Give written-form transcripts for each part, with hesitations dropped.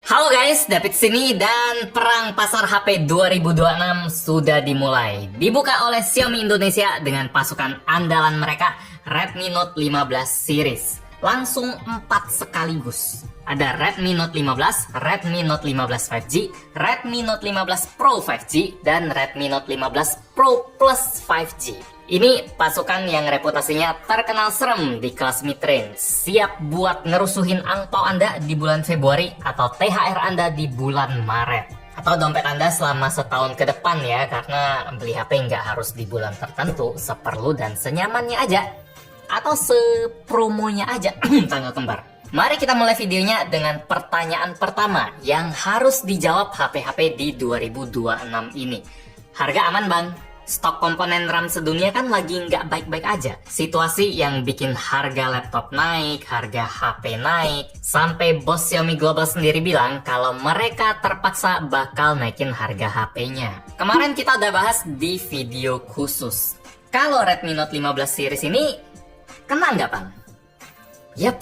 Halo guys, David sini dan perang pasar HP 2026 sudah dimulai. Dibuka oleh Xiaomi Indonesia dengan pasukan andalan mereka Redmi Note 15 series. Langsung 4 sekaligus. Ada Redmi Note 15, Redmi Note 15 5G, Redmi Note 15 Pro 5G, dan Redmi Note 15 Pro Plus 5G. Ini pasukan yang reputasinya terkenal serem di kelas mid-range, siap buat ngerusuhin angpau Anda di bulan Februari atau THR Anda di bulan Maret. Atau dompet Anda selama setahun ke depan ya, karena beli HP nggak harus di bulan tertentu, seperlu dan senyamannya aja. Atau sepromonya aja, tanggal kembar. Mari kita mulai videonya dengan pertanyaan pertama yang harus dijawab HP-HP di 2026 ini. Harga aman bang? Stok komponen RAM sedunia kan lagi nggak baik-baik aja. Situasi yang bikin harga laptop naik, harga HP naik, sampai bos Xiaomi Global sendiri bilang kalau mereka terpaksa bakal naikin harga HP-nya. Kemarin kita udah bahas di video khusus. Kalau Redmi Note 15 series ini, kena nggak bang? Yap,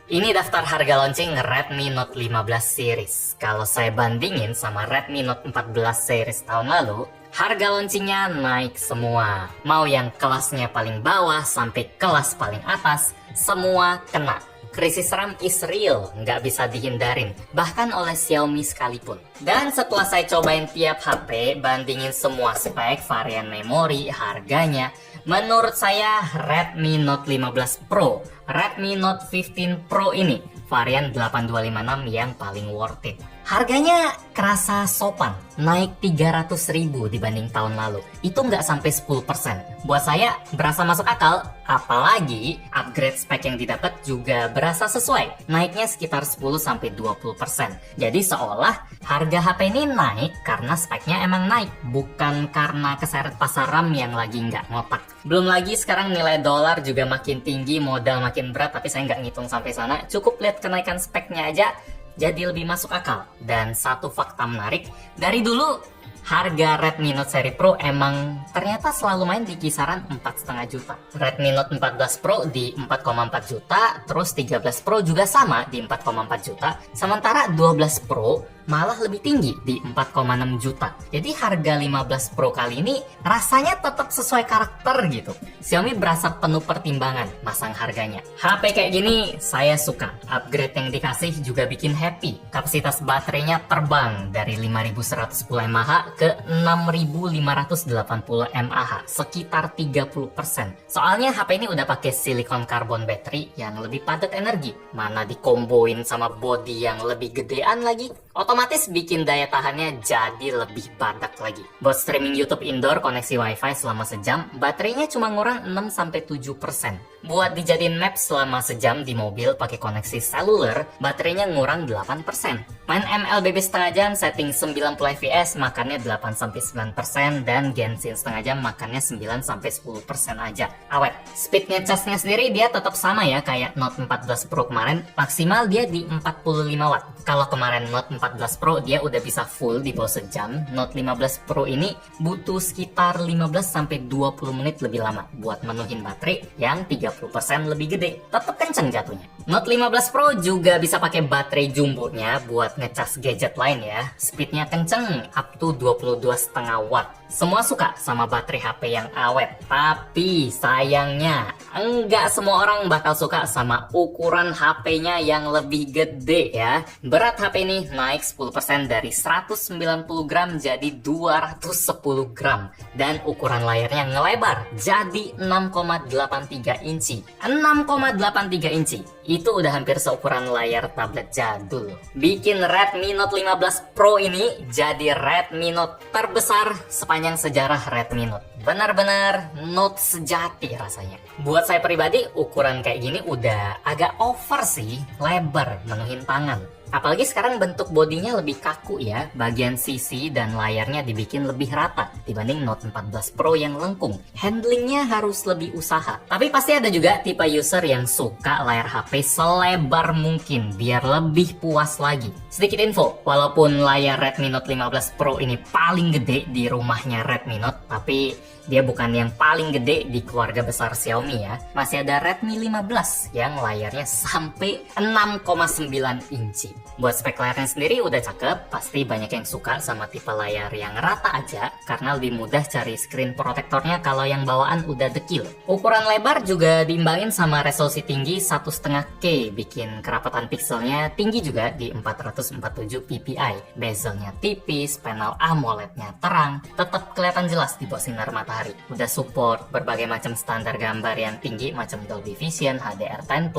ini daftar harga launching Redmi Note 15 series. Kalau saya bandingin sama Redmi Note 14 series tahun lalu, harga launchingnya naik semua. Mau yang kelasnya paling bawah sampai kelas paling atas, semua kena. Krisis RAM is real, nggak bisa dihindarin, bahkan oleh Xiaomi sekalipun. Dan setelah saya cobain tiap HP, bandingin semua spek, varian memori, harganya, menurut saya Redmi Note 15 Pro, Redmi Note 15 Pro ini, varian 8256 yang paling worth it. Harganya kerasa sopan, naik 300.000 dibanding tahun lalu. Itu nggak sampai 10%. Buat saya berasa masuk akal, apalagi upgrade spek yang didapat juga berasa sesuai. Naiknya sekitar 10-20%. Jadi seolah harga HP ini naik karena speknya emang naik, bukan karena keseret pasar RAM yang lagi nggak ngotak. Belum lagi sekarang nilai dolar juga makin tinggi, modal makin berat, tapi saya nggak ngitung sampai sana. Cukup lihat kenaikan speknya aja, jadi lebih masuk akal. Dan satu fakta menarik, dari dulu harga Redmi Note seri Pro emang ternyata selalu main di kisaran 4,5 juta. Redmi Note 14 Pro di 4,4 juta, terus 13 Pro juga sama di 4,4 juta, sementara 12 Pro malah lebih tinggi di 4,6 juta. Jadi harga 15 Pro kali ini rasanya tetap sesuai karakter gitu. Xiaomi berasa penuh pertimbangan masang harganya. HP kayak gini saya suka. Upgrade yang dikasih juga bikin happy. Kapasitas baterainya terbang dari 5110 mAh ke 6580 mAh, sekitar 30%. Soalnya HP ini udah pakai silicon carbon battery yang lebih padat energi. Mana dikomboin sama body yang lebih gedean lagi, otomatis bikin daya tahannya jadi lebih badak lagi. Buat streaming YouTube indoor koneksi WiFi selama sejam, baterainya cuma ngurang 6-7%. Buat dijadiin map selama sejam di mobil pakai koneksi seluler, baterainya ngurang 8%. Main MLBB setengah jam setting 90 fps makannya 8-9%, dan Genshin setengah jam makannya 9-10% aja. Awet. Speed ngecasnya sendiri dia tetap sama ya kayak Note 14 Pro kemarin, maksimal dia di 45 watt. Kalau kemarin Note 14 Pro dia udah bisa full di bawah sejam, Note 15 Pro ini butuh sekitar 15-20 menit lebih lama buat menuhin baterai yang 30% lebih gede. Tetap kenceng jatuhnya. Note 15 Pro juga bisa pakai baterai jumbonya buat ngecas gadget lain ya. Speednya kenceng, up to 22,5 watt. Semua suka sama baterai HP yang awet, tapi sayangnya enggak semua orang bakal suka sama ukuran HP-nya yang lebih gede ya. Berat HP ini naik 10% dari 190 gram jadi 210 gram. Dan ukuran layarnya ngelebar jadi 6,83 inci. 6,83 inci. Itu udah hampir seukuran layar tablet jadul. Bikin Redmi Note 15 Pro ini jadi Redmi Note terbesar sepanjang sejarah Redmi Note. Benar-benar Note sejati rasanya. Buat saya pribadi, ukuran kayak gini udah agak over sih, lebar menuhin tangan. Apalagi sekarang bentuk bodinya lebih kaku ya, bagian sisi dan layarnya dibikin lebih rata dibanding Note 14 Pro yang lengkung. Handlingnya harus lebih usaha. Tapi pasti ada juga tipe user yang suka layar HP selebar mungkin biar lebih puas lagi. Sedikit info, walaupun layar Redmi Note 15 Pro ini paling gede di rumahnya Redmi Note, tapi dia bukan yang paling gede di keluarga besar Xiaomi ya. Masih ada Redmi 15 yang layarnya sampai 6,9 inci. Buat spek layarnya sendiri udah cakep, pasti banyak yang suka sama tipe layar yang rata aja karena lebih mudah cari screen protectornya kalau yang bawaan udah dekil. Ukuran lebar juga diimbangin sama resolusi tinggi 1,5K, bikin kerapatan pixelnya tinggi juga di 447 ppi. Bezelnya tipis, panel AMOLED-nya terang, tetap kelihatan jelas di bawah sinar matahari. Udah support berbagai macam standar gambar yang tinggi macam Dolby Vision, HDR10+.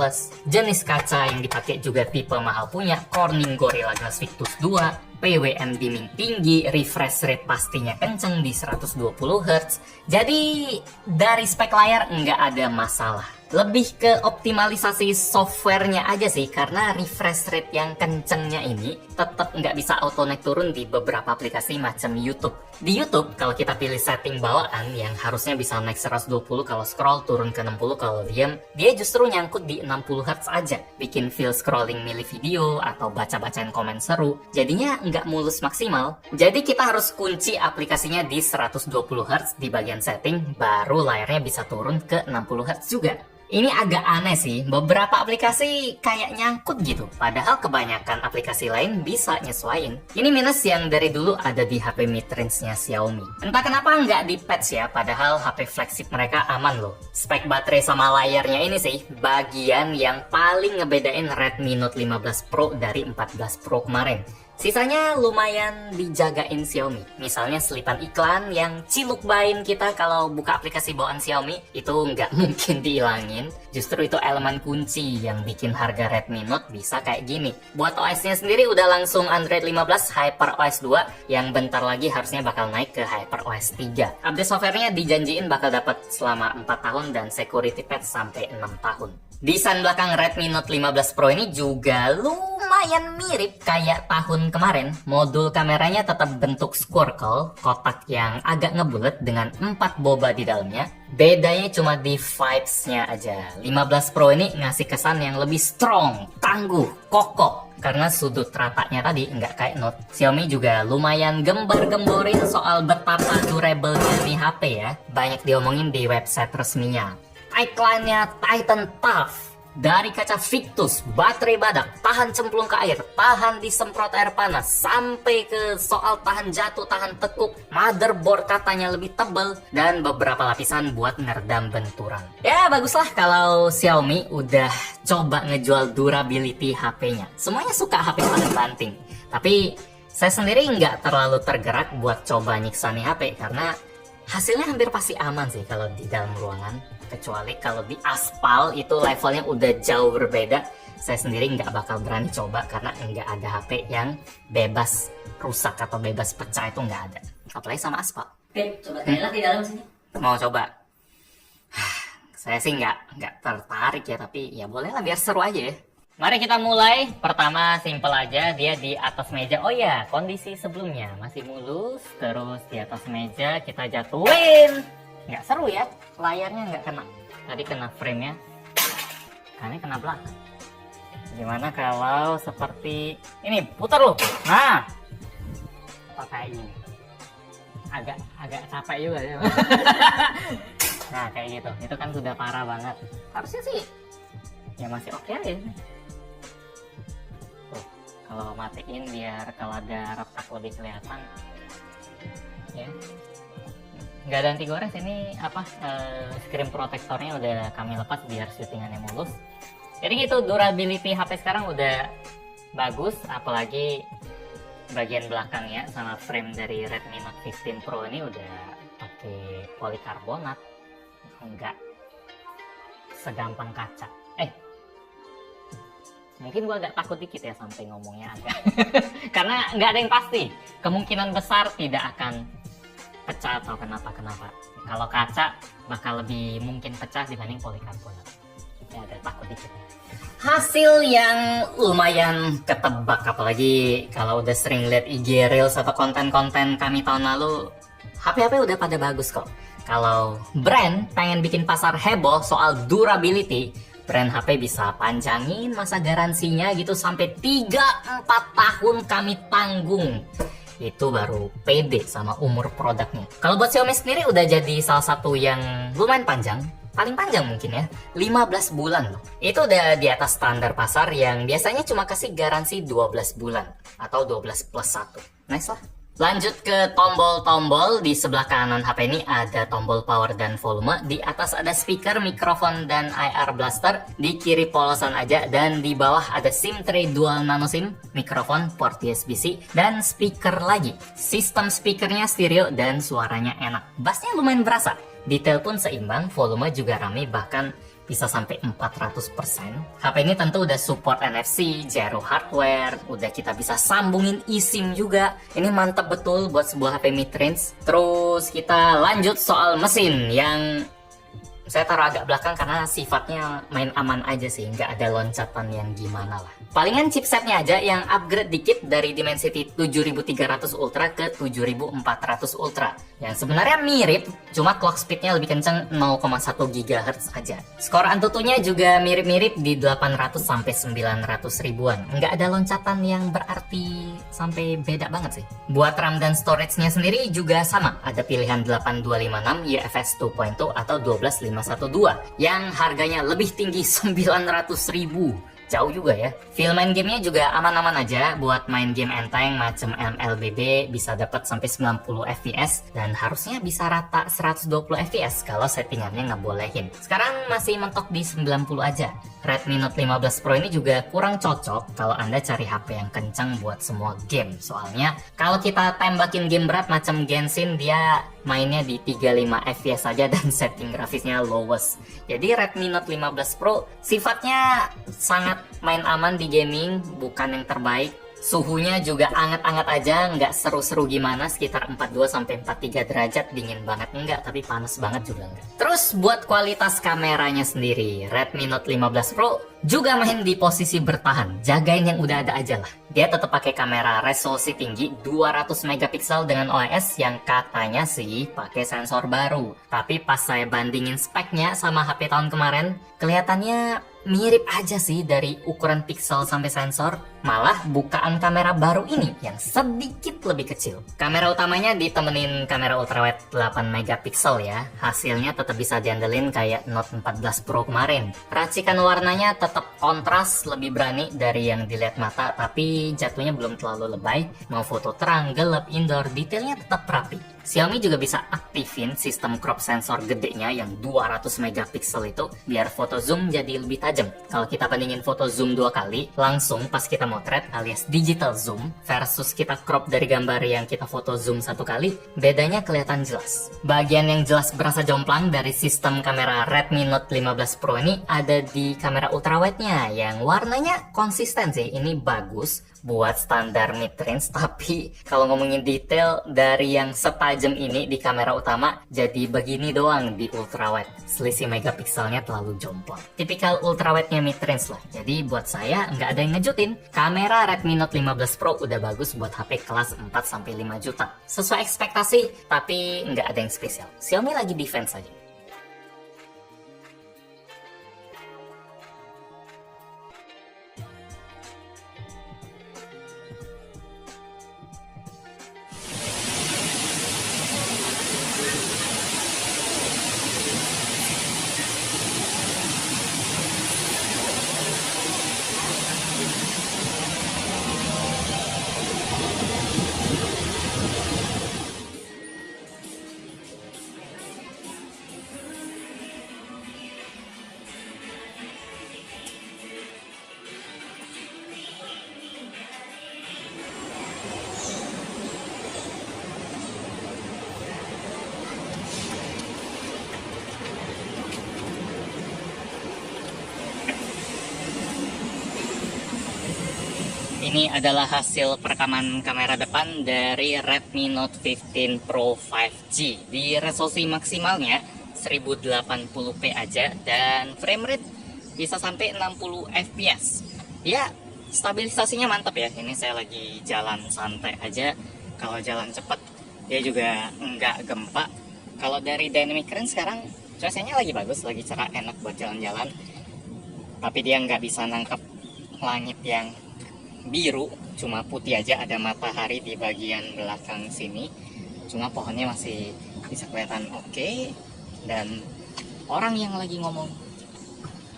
Jenis kaca yang dipakai juga tipe mahal punya Corning Gorilla Glass Victus 2, PWM dimming tinggi, refresh rate pastinya kenceng di 120 Hz. Jadi dari spek layar nggak ada masalah. Lebih ke optimalisasi softwarenya aja sih, karena refresh rate yang kencengnya ini tetap nggak bisa auto naik turun di beberapa aplikasi macam YouTube. Di YouTube, kalau kita pilih setting bawaan yang harusnya bisa naik 120 kalau scroll, turun ke 60 kalau diam, dia justru nyangkut di 60 Hz aja. Bikin feel scrolling milih video atau baca-bacain komen seru, jadinya nggak mulus maksimal. Jadi kita harus kunci aplikasinya di 120 Hz di bagian setting, baru layarnya bisa turun ke 60 Hz juga. Ini agak aneh sih, beberapa aplikasi kayak nyangkut gitu, padahal kebanyakan aplikasi lain bisa nyesuaiin. Ini minus yang dari dulu ada di HP mid-range-nya Xiaomi. Entah kenapa nggak di patch ya, padahal HP flagship mereka aman loh. Spek baterai sama layarnya ini sih, bagian yang paling ngebedain Redmi Note 15 Pro dari 14 Pro kemarin. Sisanya lumayan dijagain Xiaomi. Misalnya selipan iklan yang ciluk-bain kita kalau buka aplikasi bawaan Xiaomi, itu nggak mungkin dihilangin. Justru itu elemen kunci yang bikin harga Redmi Note bisa kayak gini. Buat OS-nya sendiri udah langsung Android 15 HyperOS 2 yang bentar lagi harusnya bakal naik ke HyperOS 3. Update softwarenya dijanjiin bakal dapat selama 4 tahun dan security patch sampai 6 tahun. Desain belakang Redmi Note 15 Pro ini juga lumayan mirip kayak tahun kemarin. Modul kameranya tetap bentuk squircle, kotak yang agak ngebulet dengan 4 boba di dalamnya. Bedanya cuma di vibes-nya aja. 15 Pro ini ngasih kesan yang lebih strong, tangguh, kokoh. Karena sudut ratanya tadi nggak kayak Note. Xiaomi juga lumayan gembar-gemborin soal betapa durable-nya nih HP ya. Banyak diomongin di website resminya. Iklannya Titan Tough, dari kaca Victus, baterai badak, tahan cemplung ke air, tahan disemprot air panas, sampai ke soal tahan jatuh, tahan tekuk. Motherboard katanya lebih tebal dan beberapa lapisan buat ngeredam benturan. Ya baguslah kalau Xiaomi udah coba ngejual durability HP-nya. Semuanya suka HP tahan banting, tapi saya sendiri nggak terlalu tergerak buat coba nyiksa nih HP karena hasilnya hampir pasti aman sih kalau di dalam ruangan. Kecuali kalau di aspal itu levelnya udah jauh berbeda. Saya sendiri nggak bakal berani coba karena nggak ada HP yang bebas rusak atau bebas pecah, itu nggak ada. Apalagi sama aspal. Oke, coba kalian di dalam sini. Mau coba? Saya sih nggak tertarik ya, tapi ya bolehlah biar seru aja ya. Mari kita mulai. Pertama simple aja, dia di atas meja. Oh ya, kondisi sebelumnya masih mulus. Terus di atas meja kita jatuhin. Nggak seru ya, layarnya nggak kena. Tadi kena frame-nya, karena kena belakang. Gimana kalau seperti ini, putar loh. Nah, apa kayak ini? Agak capek juga ya. Nah kayak gitu, itu kan sudah parah banget. Harusnya sih ya masih oke aja. Tuh, kalau matiin biar kalau ada retak lebih kelihatan. Ya. Nggak ada anti gores, ini apa screen protectornya udah kami lepas biar syutingannya mulus. Jadi gitu, durability HP sekarang udah bagus, apalagi bagian belakangnya sama frame dari Redmi Note 15 Pro ini udah pakai polikarbonat, nggak segampang kaca. Mungkin gua agak takut dikit ya sampai ngomongnya agak karena nggak ada yang pasti, kemungkinan besar tidak akan pecah atau kenapa. Kalau kaca bakal lebih mungkin pecah dibanding polikarbonat. Ya ada takut dikit. Hasil yang lumayan ketebak, apalagi kalau udah sering lihat IG Reels atau konten-konten kami tahun lalu, HP-HP udah pada bagus kok. Kalau brand pengen bikin pasar heboh soal durability, brand HP bisa panjangin masa garansinya gitu sampai 3-4 tahun kami tanggung. Itu baru pede sama umur produknya. Kalau buat Xiaomi sendiri udah jadi salah satu yang lumayan panjang, paling panjang mungkin ya, 15 bulan loh. Itu udah di atas standar pasar yang biasanya cuma kasih garansi 12 bulan atau 12 plus 1. Nice lah. Lanjut ke tombol-tombol. Di sebelah kanan HP ini ada tombol power dan volume. Di atas ada speaker, mikrofon, dan IR blaster. Di kiri polosan aja. Dan di bawah ada SIM tray dual nano SIM, mikrofon, port USB-C, dan speaker lagi. Sistem speakernya stereo dan suaranya enak. Bassnya lumayan berasa. Detail pun seimbang, volume juga rame, bahkan bisa sampai 400%. HP ini tentu udah support NFC, zero hardware, udah kita bisa sambungin eSIM juga. Ini mantap betul buat sebuah HP mid-range. Terus kita lanjut soal mesin yang saya taruh agak belakang karena sifatnya main aman aja sih, nggak ada loncatan yang gimana lah. Palingan chipsetnya aja yang upgrade dikit dari Dimensity 7300 Ultra ke 7400 Ultra. Yang sebenarnya mirip, cuma clock speednya lebih kenceng 0,1 GHz aja. Skor Antutunya juga mirip-mirip di 800 sampai 900 ribuan. Nggak ada loncatan yang berarti sampai beda banget sih. Buat RAM dan storage-nya sendiri juga sama. Ada pilihan 8256 UFS 2.0 atau 12512 yang harganya lebih tinggi 900 ribu. Jauh juga ya. Feel main gamenya juga aman-aman aja. Buat main game enteng macam MLBB bisa dapat sampai 90 fps dan harusnya bisa rata 120 fps kalau settingannya ngebolehin. Sekarang masih mentok di 90 aja. Redmi Note 15 Pro ini juga kurang cocok kalau Anda cari HP yang kencang buat semua game. Soalnya kalau kita tembakin game berat macam Genshin, dia mainnya di 35 fps saja dan setting grafisnya lowest. Jadi Redmi Note 15 Pro sifatnya sangat main aman di gaming, bukan yang terbaik. Suhunya juga anget-anget aja, nggak seru-seru gimana, sekitar 42-43 derajat, dingin banget enggak, tapi panas banget juga enggak. Terus buat kualitas kameranya sendiri, Redmi Note 15 Pro juga main di posisi bertahan, jagain yang udah ada aja lah. Dia tetap pakai kamera resolusi tinggi 200 megapiksel dengan OIS yang katanya sih pakai sensor baru. Tapi pas saya bandingin speknya sama HP tahun kemarin, kelihatannya mirip aja sih dari ukuran pixel sampai sensor. Malah bukaan kamera baru ini yang sedikit lebih kecil. Kamera utamanya ditemenin kamera ultrawide 8 megapiksel ya. Hasilnya tetap bisa diandelin kayak Note 14 Pro kemarin. Racikan warnanya tetap kontras, lebih berani dari yang dilihat mata, tapi jatuhnya belum terlalu lebay. Mau foto terang, gelap, indoor, detailnya tetap rapi. Xiaomi juga bisa aktifin sistem crop sensor gedenya yang 200 megapiksel itu biar foto zoom jadi lebih tajam. Kalau kita bandingin foto zoom 2 kali langsung pas kita motret alias digital zoom versus kita crop dari gambar yang kita foto zoom 1 kali, bedanya kelihatan jelas. Bagian yang jelas berasa jomplang dari sistem kamera Redmi Note 15 Pro ini ada di kamera ultrawide-nya yang warnanya konsisten sih. Ini bagus buat standar mid-range, tapi kalau ngomongin detail dari yang setajam ini di kamera utama jadi begini doang di ultrawide. Selisih megapikselnya terlalu jomplang. Tipikal ultrawide-nya mid-range lah. Jadi buat saya nggak ada yang ngejutin. Kamera Redmi Note 15 Pro udah bagus buat HP kelas 4-5 juta. Sesuai ekspektasi, tapi nggak ada yang spesial. Xiaomi lagi defense aja. Ini adalah hasil perekaman kamera depan dari Redmi Note 15 Pro 5G. Di resolusi maksimalnya 1080p aja dan frame rate bisa sampai 60 fps. Ya, stabilisasinya mantap ya. Ini saya lagi jalan santai aja. Kalau jalan cepat dia juga nggak gempa. Kalau dari dynamic range sekarang cuacanya lagi bagus, lagi cerah, enak buat jalan-jalan. Tapi dia nggak bisa nangkep langit yang biru, cuma putih aja, ada matahari di bagian belakang sini, cuma pohonnya masih bisa kelihatan oke. Dan orang yang lagi ngomong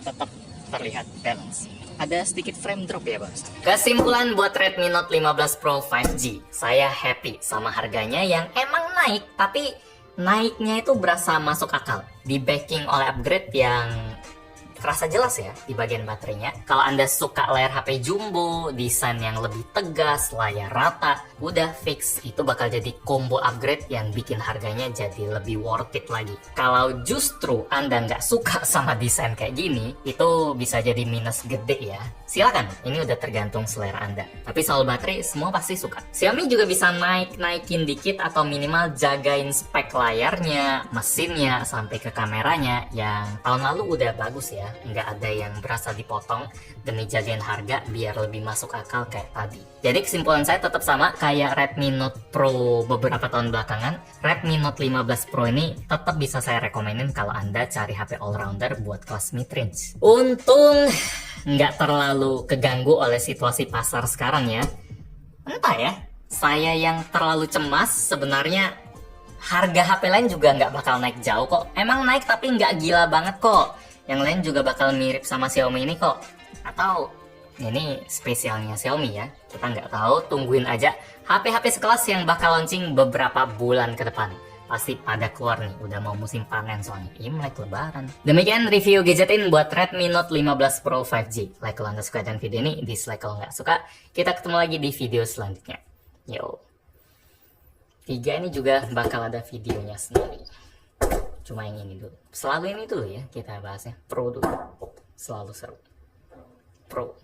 tetap terlihat balance. Ada sedikit frame drop ya bos. Kesimpulan buat Redmi Note 15 Pro 5G, saya happy sama harganya yang emang naik, tapi naiknya itu berasa masuk akal. Di backing oleh upgrade yang terasa jelas ya di bagian baterainya. Kalau Anda suka layar HP jumbo, desain yang lebih tegas, layar rata, udah fix itu bakal jadi combo upgrade yang bikin harganya jadi lebih worth it lagi. Kalau justru Anda nggak suka sama desain kayak gini, itu bisa jadi minus gede ya. Silakan, ini udah tergantung selera Anda. Tapi soal baterai, semua pasti suka. Xiaomi juga bisa naikin dikit atau minimal jagain spek layarnya, mesinnya, sampai ke kameranya yang tahun lalu udah bagus ya. Nggak ada yang berasa dipotong demi jagain harga biar lebih masuk akal kayak tadi. Jadi kesimpulan saya tetap sama kayak Redmi Note Pro beberapa tahun belakangan. Redmi Note 15 Pro ini tetap bisa saya rekomenin kalau Anda cari HP all-rounder buat kelas mid-range. Untung nggak terlalu keganggu oleh situasi pasar sekarang ya. Entah ya, saya yang terlalu cemas. Sebenarnya harga HP lain juga nggak bakal naik jauh kok. Emang naik tapi nggak gila banget kok. Yang lain juga bakal mirip sama Xiaomi ini kok. Atau ini spesialnya Xiaomi ya. Kita nggak tahu, tungguin aja HP-HP sekelas yang bakal launching beberapa bulan ke depan. Pasti pada keluar nih, udah mau musim panen soalnya Imlek, Lebaran. Demikian review gadgetin buat Redmi Note 15 Pro 5G. Like kalau Anda suka dan video ini, dislike kalau nggak suka. Kita ketemu lagi di video selanjutnya. Yo. 3 ini juga bakal ada videonya sendiri. Cuma yang ini dulu. Selalu ini dulu ya kita bahasnya. Pro dulu. Selalu seru. Pro.